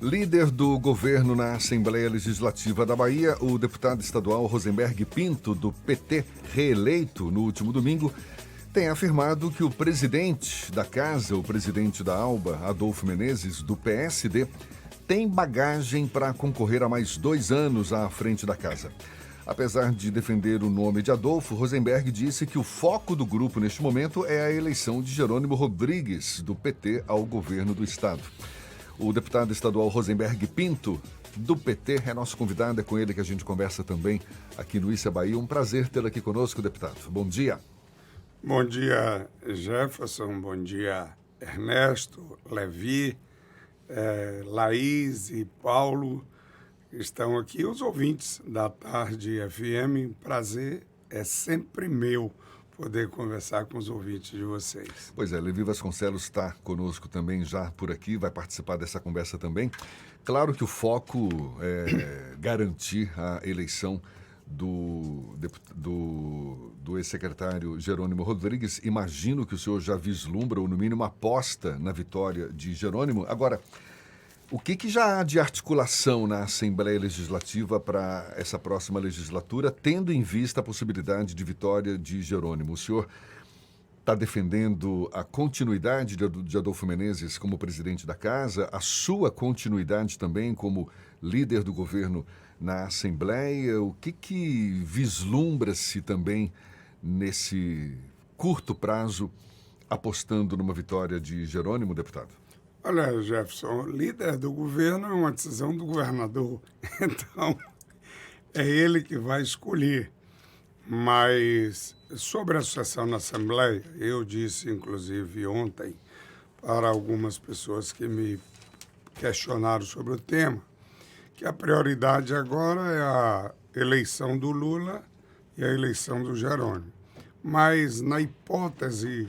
Líder do governo na Assembleia Legislativa da Bahia, o deputado estadual Rosenberg Pinto, do PT, reeleito no último domingo, tem afirmado que o presidente da casa, o presidente da ALBA, Adolfo Menezes, do PSD, tem bagagem para concorrer a mais 2 anos à frente da casa. Apesar de defender o nome de Adolfo, Rosenberg disse que o foco do grupo neste momento é a eleição de Jerônimo Rodrigues, do PT, ao governo do estado. O deputado estadual Rosenberg Pinto, do PT, é nosso convidado, é com ele que a gente conversa também aqui no Issa Bahia. Um prazer tê-lo aqui conosco, deputado. Bom dia. Bom dia, Jefferson. Bom dia, Ernesto, Levi, Laís e Paulo. Estão aqui os ouvintes da Tarde FM. Prazer é sempre meu poder conversar com os ouvintes de vocês. Pois é, Levi Vasconcelos está conosco também já por aqui, vai participar dessa conversa também. Claro que o foco é garantir a eleição do ex-secretário Jerônimo Rodrigues. Imagino que o senhor já vislumbra, ou no mínimo aposta na vitória de Jerônimo. Agora, o que já há de articulação na Assembleia Legislativa para essa próxima legislatura, tendo em vista a possibilidade de vitória de Jerônimo? O senhor está defendendo a continuidade de Adolfo Menezes como presidente da casa, a sua continuidade também como líder do governo na Assembleia? O que vislumbra-se também nesse curto prazo, apostando numa vitória de Jerônimo, deputado? Olha, Jefferson, líder do governo é uma decisão do governador, então é ele que vai escolher. Mas sobre a sucessão na Assembleia, eu disse, inclusive, ontem, para algumas pessoas que me questionaram sobre o tema, que a prioridade agora é a eleição do Lula e a eleição do Jerônimo. Mas na hipótese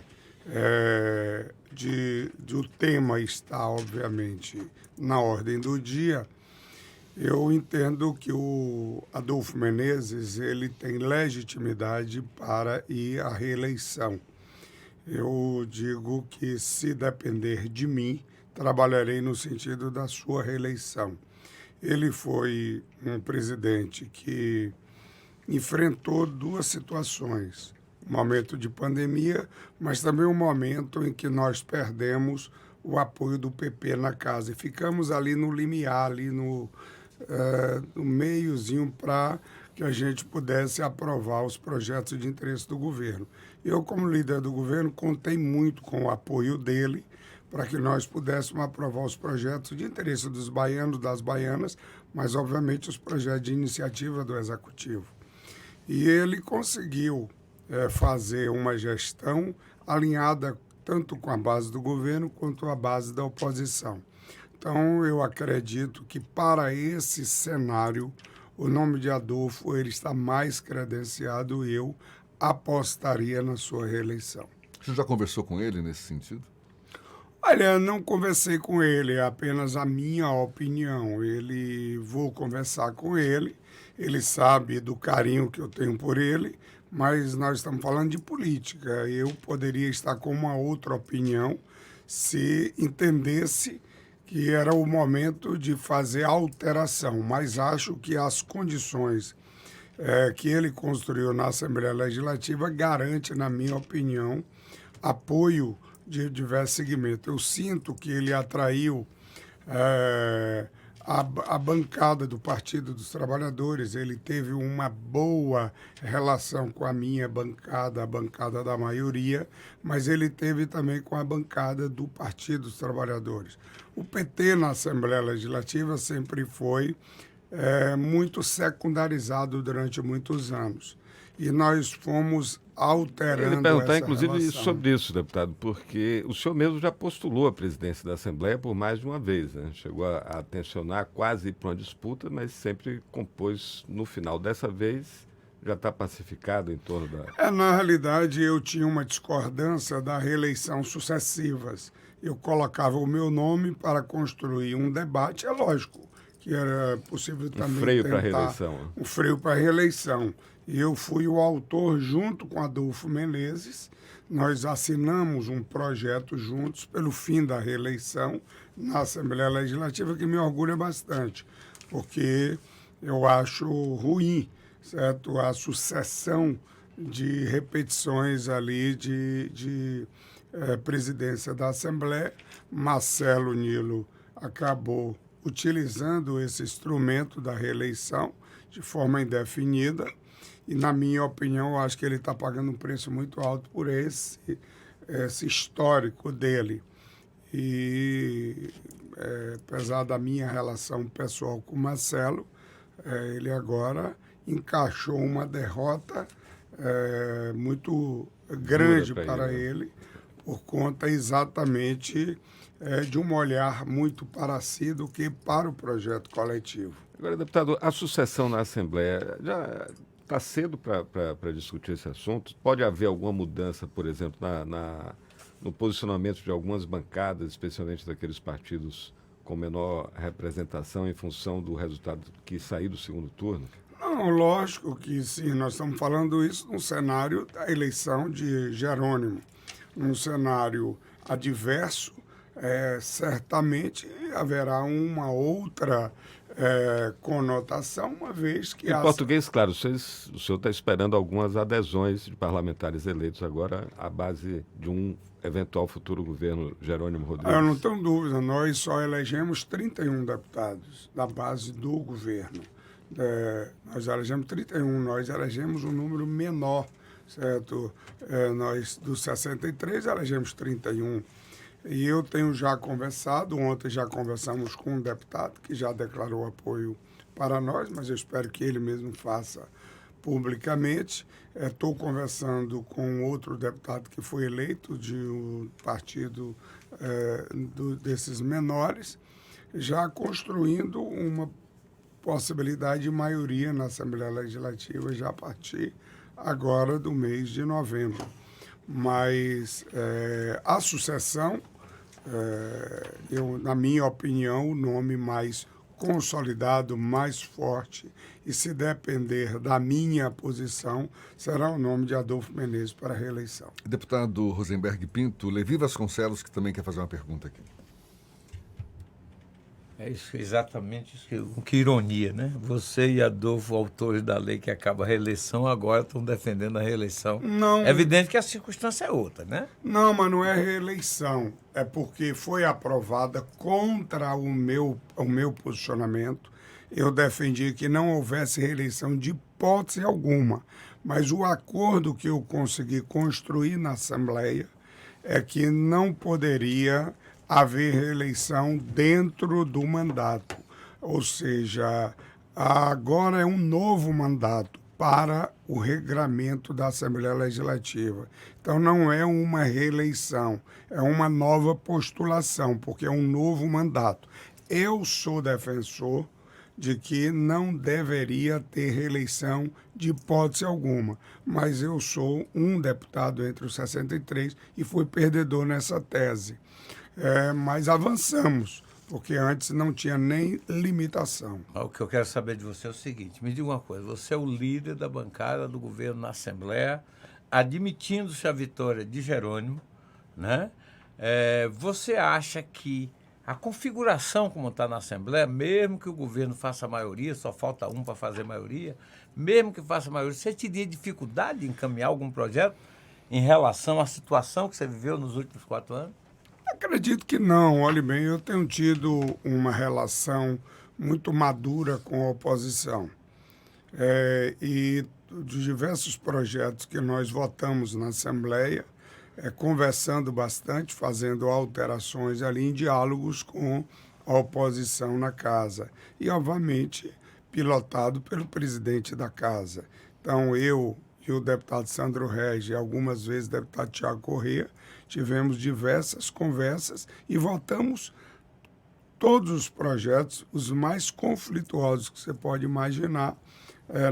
de o tema estar, obviamente, na ordem do dia, eu entendo que o Adolfo Menezes ele tem legitimidade para ir à reeleição. Eu digo que, se depender de mim, trabalharei no sentido da sua reeleição. Ele foi um presidente que enfrentou 2 situações. Um momento de pandemia, mas também um momento em que nós perdemos o apoio do PP na casa. E ficamos ali no limiar, ali no meiozinho, para que a gente pudesse aprovar os projetos de interesse do governo. Eu, como líder do governo, contei muito com o apoio dele para que nós pudéssemos aprovar os projetos de interesse dos baianos, das baianas, mas, obviamente, os projetos de iniciativa do Executivo. E ele conseguiu fazer uma gestão alinhada tanto com a base do governo quanto a base da oposição. Então, eu acredito que, para esse cenário, o nome de Adolfo ele está mais credenciado e eu apostaria na sua reeleição. Você já conversou com ele nesse sentido? Olha, não conversei com ele, é apenas a minha opinião. Vou conversar com ele, ele sabe do carinho que eu tenho por ele, mas nós estamos falando de política. Eu poderia estar com uma outra opinião se entendesse que era o momento de fazer alteração, mas acho que as condições que ele construiu na Assembleia Legislativa garante, na minha opinião, apoio de diversos segmentos. Eu sinto que ele atraiu a bancada do Partido dos Trabalhadores. Ele teve uma boa relação com a minha bancada, a bancada da maioria, mas ele teve também com a bancada do Partido dos Trabalhadores. O PT na Assembleia Legislativa sempre foi muito secundarizado durante muitos anos. E nós fomos alterando essa relação. Eu ia perguntar, inclusive, sobre isso, deputado, porque o senhor mesmo já postulou a presidência da Assembleia por mais de uma vez, né? Chegou a tensionar quase para uma disputa, mas sempre compôs no final. Dessa vez, já está pacificado em torno da... Na realidade, eu tinha uma discordância da reeleição sucessivas. Eu colocava o meu nome para construir um debate, é lógico que era possível também freio para a tentar reeleição. um freio para a reeleição. E eu fui o autor, junto com Adolfo Menezes, nós assinamos um projeto juntos pelo fim da reeleição na Assembleia Legislativa que me orgulha bastante, porque eu acho ruim, certo? A sucessão de repetições ali de presidência da Assembleia. Marcelo Nilo acabou utilizando esse instrumento da reeleição de forma indefinida e, na minha opinião, eu acho que ele está pagando um preço muito alto por esse histórico dele. E, apesar da minha relação pessoal com o Marcelo, ele agora encaixou uma derrota muito grande para ele, por conta exatamente de um olhar muito para si do que para o projeto coletivo. Agora, deputado, a sucessão na Assembleia já está cedo para discutir esse assunto? Pode haver alguma mudança, por exemplo, no posicionamento de algumas bancadas, especialmente daqueles partidos com menor representação em função do resultado que sair do segundo turno? Não, lógico que sim, nós estamos falando isso num cenário da eleição de Jerônimo. Num cenário adverso, certamente haverá uma outra conotação, uma vez que... Em português, claro, o senhor está esperando algumas adesões de parlamentares eleitos agora à base de um eventual futuro governo Jerônimo Rodrigues. Eu não tenho dúvida, nós só elegemos 31 deputados da base do governo. Nós elegemos 31, nós elegemos um número menor, certo? Nós, dos 63, elegemos 31. E eu tenho já conversado, ontem já conversamos com um deputado que já declarou apoio para nós, mas eu espero que ele mesmo faça publicamente. Estou conversando com outro deputado que foi eleito de um partido desses menores, já construindo uma possibilidade de maioria na Assembleia Legislativa já a partir agora do mês de novembro. Mas a sucessão, na minha opinião, o nome mais consolidado, mais forte, e se depender da minha posição, será o nome de Adolfo Menezes para a reeleição. Deputado Rosenberg Pinto, Levi Vasconcelos, que também quer fazer uma pergunta aqui. É isso, exatamente isso. Que ironia, né? Você e Adolfo, autores da lei que acaba a reeleição, agora estão defendendo a reeleição. Não. É evidente que a circunstância é outra, né? Não, mas não é reeleição. É porque foi aprovada contra o meu posicionamento. Eu defendi que não houvesse reeleição de hipótese alguma. Mas o acordo que eu consegui construir na Assembleia é que não poderia haver reeleição dentro do mandato. Ou seja, agora é um novo mandato para o regramento da Assembleia Legislativa. Então, não é uma reeleição, é uma nova postulação, porque é um novo mandato. Eu sou defensor de que não deveria ter reeleição de hipótese alguma, mas eu sou um deputado entre os 63 e fui perdedor nessa tese. Mas avançamos, porque antes não tinha nem limitação. O que eu quero saber de você é o seguinte, me diga uma coisa, você é o líder da bancada do governo na Assembleia, admitindo-se a vitória de Jerônimo, né? Você acha que a configuração como está na Assembleia, mesmo que o governo faça maioria, só falta um para fazer maioria, mesmo que faça maioria, você teria dificuldade de encaminhar algum projeto em relação à situação que você viveu nos últimos 4 anos? Acredito que não. Olhe bem, eu tenho tido uma relação muito madura com a oposição. E dos diversos projetos que nós votamos na Assembleia, conversando bastante, fazendo alterações ali em diálogos com a oposição na casa. E, obviamente, pilotado pelo presidente da casa. Então, eu e o deputado Sandro Regis, e algumas vezes o deputado Tiago Corrêa, tivemos diversas conversas e votamos todos os projetos, os mais conflituosos que você pode imaginar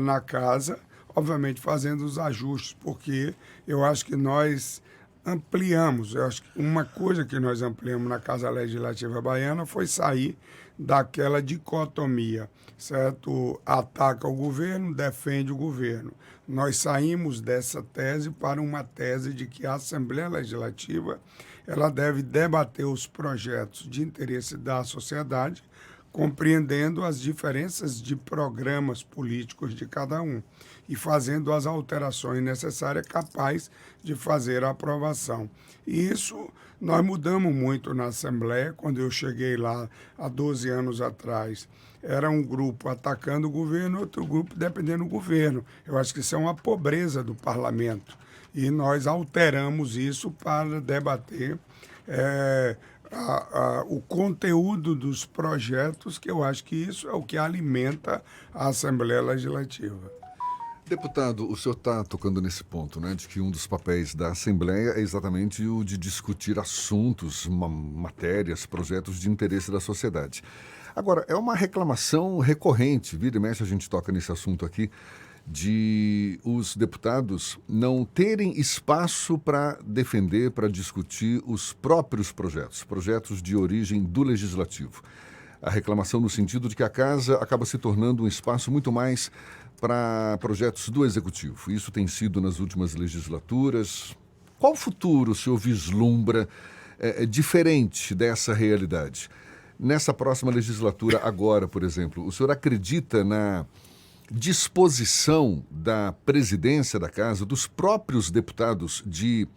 na casa, obviamente fazendo os ajustes, porque eu acho que nós ampliamos, eu acho que uma coisa que nós ampliamos na Casa Legislativa Baiana foi sair daquela dicotomia, certo? Ataca o governo, defende o governo. Nós saímos dessa tese para uma tese de que a Assembleia Legislativa ela deve debater os projetos de interesse da sociedade, compreendendo as diferenças de programas políticos de cada um e fazendo as alterações necessárias capazes de fazer a aprovação. E isso nós mudamos muito na Assembleia. Quando eu cheguei lá há 12 anos atrás, era um grupo atacando o governo, outro grupo defendendo o governo. Eu acho que isso é uma pobreza do parlamento. E nós alteramos isso para debater o conteúdo dos projetos, que eu acho que isso é o que alimenta a Assembleia Legislativa. Deputado, o senhor está tocando nesse ponto, né, de que um dos papéis da Assembleia é exatamente o de discutir assuntos, matérias, projetos de interesse da sociedade. Agora, é uma reclamação recorrente, vira e mexe a gente toca nesse assunto aqui, de os deputados não terem espaço para defender, para discutir os próprios projetos de origem do Legislativo. A reclamação no sentido de que a Casa acaba se tornando um espaço muito mais para projetos do Executivo. Isso tem sido nas últimas legislaturas. Qual futuro o senhor vislumbra diferente dessa realidade? Nessa próxima legislatura agora, por exemplo, o senhor acredita na disposição da presidência da Casa, dos próprios deputados, de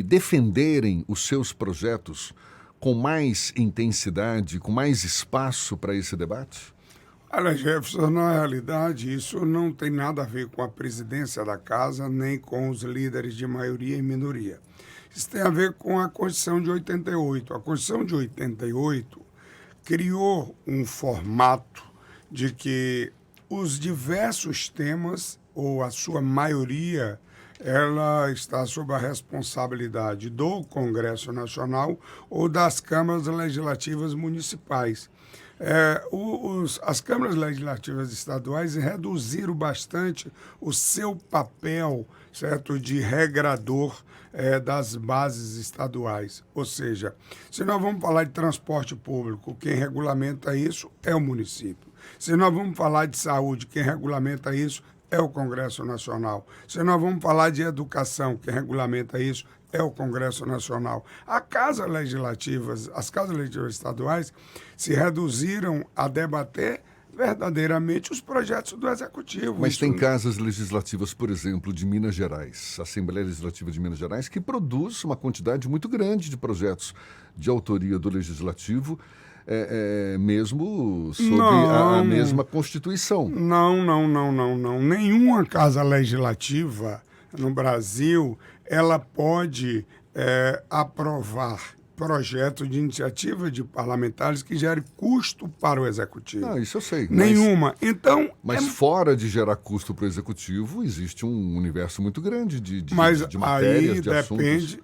defenderem os seus projetos com mais intensidade, com mais espaço para esse debate? Olha, Jefferson, na realidade, isso não tem nada a ver com a presidência da Casa, nem com os líderes de maioria e minoria. Isso tem a ver com a Constituição de 88. A Constituição de 88 criou um formato de que os diversos temas, ou a sua maioria, ela está sob a responsabilidade do Congresso Nacional ou das câmaras legislativas municipais. As câmaras legislativas estaduais reduziram bastante o seu papel, certo, de regrador das bases estaduais. Ou seja, se nós vamos falar de transporte público, quem regulamenta isso é o município. Se nós vamos falar de saúde, quem regulamenta isso é o Congresso Nacional. Se nós vamos falar de educação, quem regulamenta isso é o Congresso Nacional. As casas legislativas estaduais se reduziram a debater verdadeiramente os projetos do Executivo. Mas tem casas legislativas, por exemplo, de Minas Gerais, a Assembleia Legislativa de Minas Gerais, que produz uma quantidade muito grande de projetos de autoria do Legislativo, mesmo sob a mesma Constituição. Não. Nenhuma casa legislativa no Brasil ela pode aprovar projeto de iniciativa de parlamentares que gere custo para o Executivo. Não, isso eu sei. Nenhuma. Mas fora de gerar custo para o Executivo, existe um universo muito grande de matérias, de assuntos.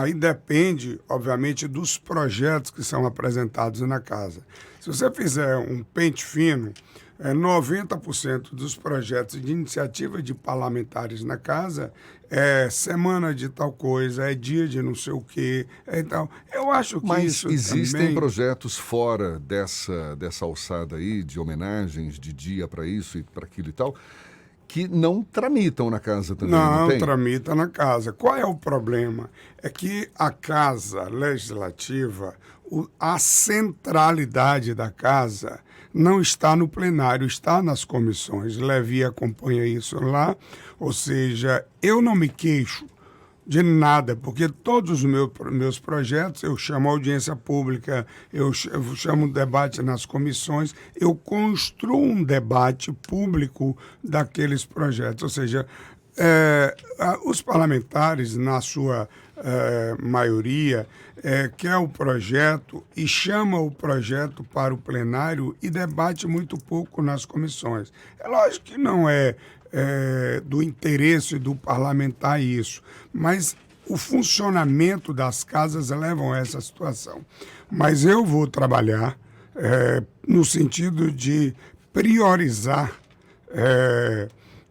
Aí depende, obviamente, dos projetos que são apresentados na Casa. Se você fizer um pente fino, 90% dos projetos de iniciativa de parlamentares na Casa é semana de tal coisa, é dia de não sei o quê. Então, eu acho que Mas isso existem também... projetos fora dessa alçada aí, de homenagens, de dia para isso e para aquilo e tal, que não tramitam na Casa também, não tem? Não, tramita na Casa. Qual é o problema? É que a Casa Legislativa, a centralidade da Casa não está no plenário, está nas comissões. Levi acompanha isso lá. Ou seja, eu não me queixo de nada, porque todos os meus projetos, eu chamo audiência pública, eu chamo debate nas comissões, eu construo um debate público daqueles projetos. Ou seja, os parlamentares, na sua maioria, quer o projeto e chama o projeto para o plenário e debate muito pouco nas comissões. É lógico que não é do interesse do parlamentar isso, mas o funcionamento das casas levam a essa situação. Mas eu vou trabalhar no sentido de priorizar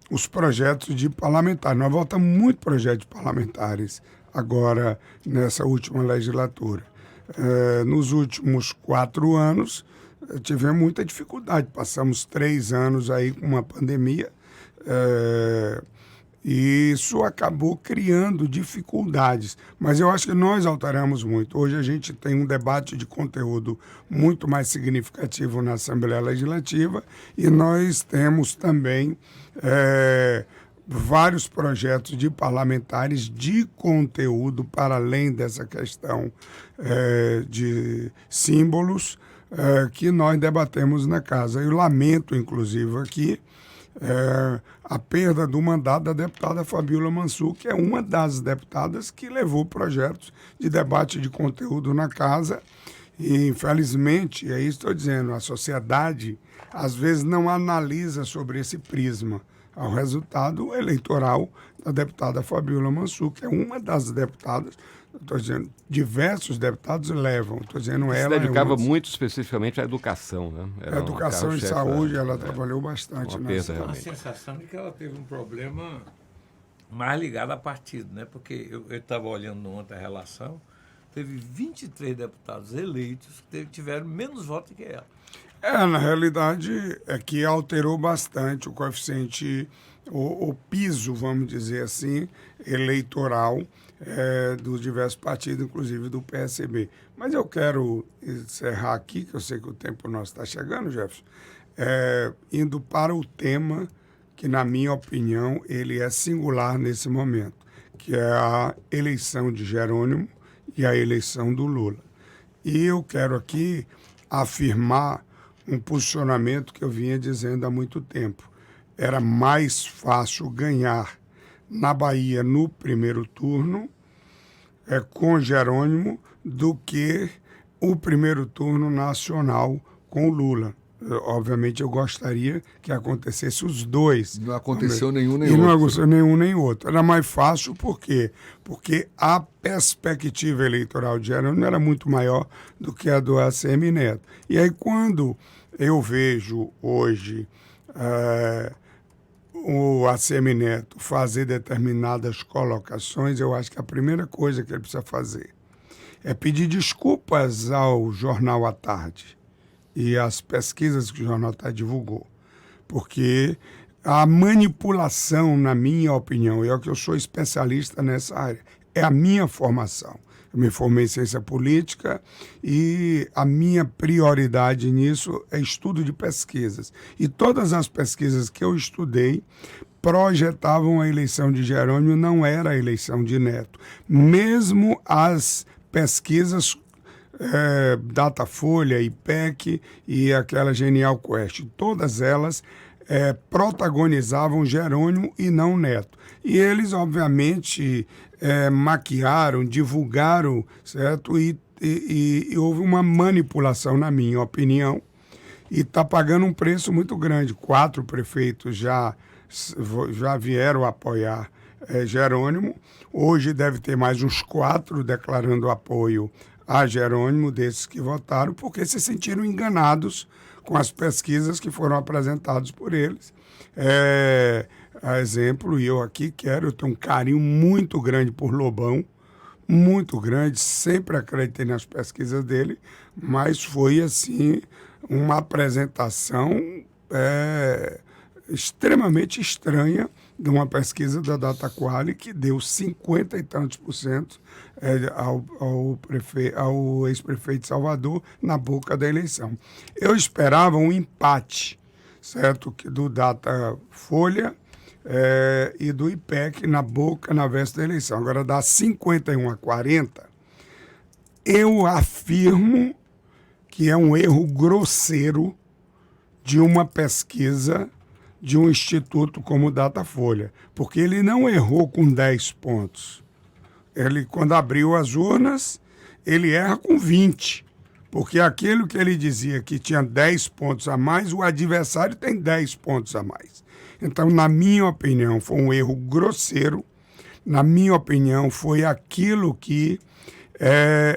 os projetos de parlamentares. Nós votamos muito projetos parlamentares agora nessa última legislatura. Nos últimos 4 anos, tivemos muita dificuldade. Passamos 3 anos aí com uma pandemia E isso acabou criando dificuldades. Mas eu acho que nós alteramos muito. Hoje a gente tem um debate de conteúdo muito mais significativo na Assembleia Legislativa e nós temos também vários projetos de parlamentares de conteúdo para além dessa questão de símbolos que nós debatemos na casa. Eu lamento, inclusive, aqui a perda do mandato da deputada Fabíola Mansur, que é uma das deputadas que levou projetos de debate de conteúdo na casa. E, infelizmente, é isso que estou dizendo, a sociedade às vezes não analisa sobre esse prisma ao resultado eleitoral da deputada Fabíola Mansur, que é uma das deputadas. Estou dizendo, diversos deputados levam. Estou dizendo Se ela. dedicava muito especificamente à educação, né? A educação e saúde, ela trabalhou bastante nessa. Tem a sensação de que ela teve um problema mais ligado a partido, né? Porque eu estava olhando ontem a relação, teve 23 deputados eleitos que tiveram menos votos que ela. Na realidade, é que alterou bastante o coeficiente, o piso, vamos dizer assim, eleitoral dos diversos partidos, inclusive do PSB. Mas eu quero encerrar aqui, que eu sei que o tempo nosso está chegando, Jefferson, indo para o tema que, na minha opinião, ele é singular nesse momento, que é a eleição de Jerônimo e a eleição do Lula. E eu quero aqui afirmar um posicionamento que eu vinha dizendo há muito tempo. Era mais fácil ganhar na Bahia no primeiro turno com Jerônimo do que o primeiro turno nacional com o Lula. Obviamente eu gostaria que acontecesse os dois. Não aconteceu nenhum nem outro. E não aconteceu nenhum nem outro. Era mais fácil por quê? Porque a perspectiva eleitoral de Jerônimo era muito maior do que a do ACM Neto. E aí quando eu vejo hoje o ACM Neto fazer determinadas colocações, eu acho que a primeira coisa que ele precisa fazer é pedir desculpas ao Jornal à Tarde e às pesquisas que o Jornal à Tarde divulgou. Porque a manipulação, na minha opinião, e é que eu sou especialista nessa área, é a minha formação. Eu me formei em ciência política e a minha prioridade nisso é estudo de pesquisas. E todas as pesquisas que eu estudei projetavam a eleição de Jerônimo, não era a eleição de Neto. Mesmo as pesquisas Datafolha, IPEC e aquela Genial Quest, todas elas protagonizavam Jerônimo e não Neto. E eles, obviamente, maquiaram, divulgaram, certo? E houve uma manipulação, na minha opinião, e está pagando um preço muito grande. 4 prefeitos já vieram apoiar Jerônimo. Hoje deve ter mais uns 4 declarando apoio a Jerônimo, desses que votaram, porque se sentiram enganados com as pesquisas que foram apresentadas por eles. A exemplo, e eu aqui eu tenho um carinho muito grande por Lobão, muito grande, sempre acreditei nas pesquisas dele, mas foi, assim, uma apresentação extremamente estranha de uma pesquisa da Dataquali que deu 50 e tantos % ao ex-prefeito de Salvador na boca da eleição. Eu esperava um empate, certo, do Datafolha e do IPEC na véspera da eleição. Agora dá 51 a 40. Eu afirmo que é um erro grosseiro de uma pesquisa de um instituto como o Datafolha, porque ele não errou com 10 pontos. Ele, quando abriu as urnas, ele erra com 20, porque aquilo que ele dizia que tinha 10 pontos a mais, o adversário tem 10 pontos a mais. Então, na minha opinião, foi um erro grosseiro. Na minha opinião, foi aquilo que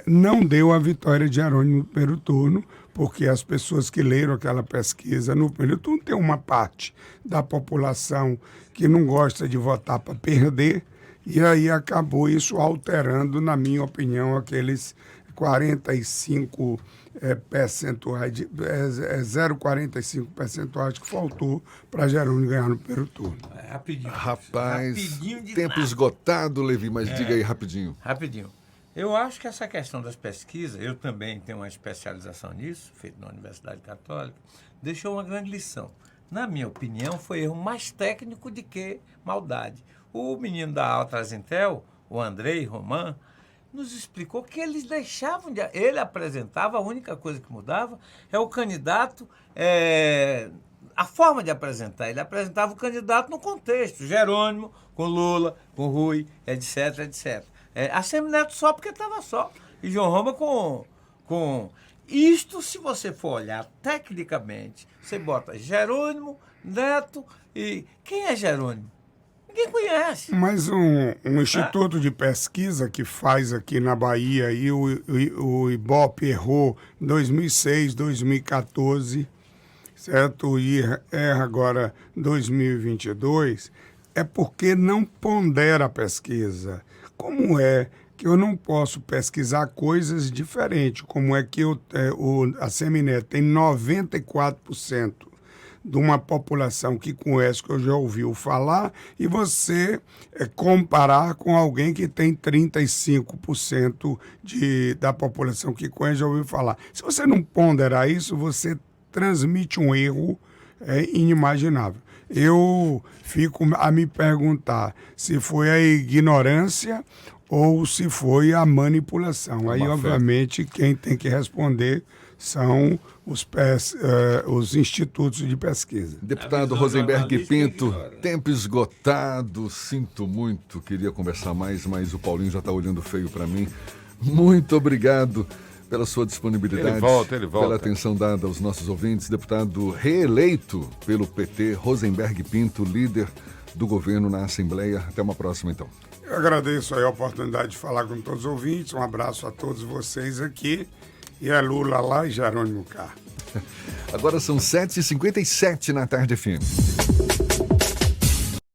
não deu a vitória de Jerônimo no primeiro turno, porque as pessoas que leram aquela pesquisa no primeiro turno tem uma parte da população que não gosta de votar para perder, e aí acabou isso alterando, na minha opinião, aqueles 45 percentuais, 0,45 percentuais que faltou para Jerônimo ganhar no primeiro turno. Rapidinho. Rapaz, Rapidinho de tempo nada. esgotado, Levi, mas diga aí rapidinho. Rapidinho. Eu acho que essa questão das pesquisas, eu também tenho uma especialização nisso, feito na Universidade Católica, deixou uma grande lição. Na minha opinião, foi erro mais técnico do que maldade. O menino da Altrasintel, o Andrei Roman, nos explicou que eles deixavam de... Ele apresentava, a única coisa que mudava é o candidato, a forma de apresentar. Ele apresentava o candidato no contexto, Jerônimo, com Lula, com Rui, etc, etc. A Semineto só porque estava só. E João Roma com... Isto, se você for olhar tecnicamente, você bota Jerônimo, Neto e... Quem é Jerônimo? Ninguém conhece. Mas um instituto de pesquisa que faz aqui na Bahia, e o Ibope errou em 2006, 2014, certo? E erra agora 2022, é porque não pondera a pesquisa. Como é que eu não posso pesquisar coisas diferentes? Como é que a Semineto tem 94% de uma população que conhece, que eu já ouviu falar, e você comparar com alguém que tem 35% da população que conhece, já ouviu falar. Se você não ponderar isso, você transmite um erro inimaginável. Eu fico a me perguntar se foi a ignorância ou se foi a manipulação. Aí, obviamente, quem tem que responder são os institutos de pesquisa. Deputado Rosenberg Pinto, tempo esgotado, sinto muito, queria conversar mais, mas o Paulinho já está olhando feio para mim. Muito obrigado pela sua disponibilidade, ele volta. pela atenção dada aos nossos ouvintes. Deputado reeleito pelo PT, Rosenberg Pinto, líder do governo na Assembleia. Até uma próxima, então. Eu agradeço aí a oportunidade de falar com todos os ouvintes. Um abraço a todos vocês aqui. E é Lula lá e Jerônimo cá. Agora são 7h57 na tarde FM.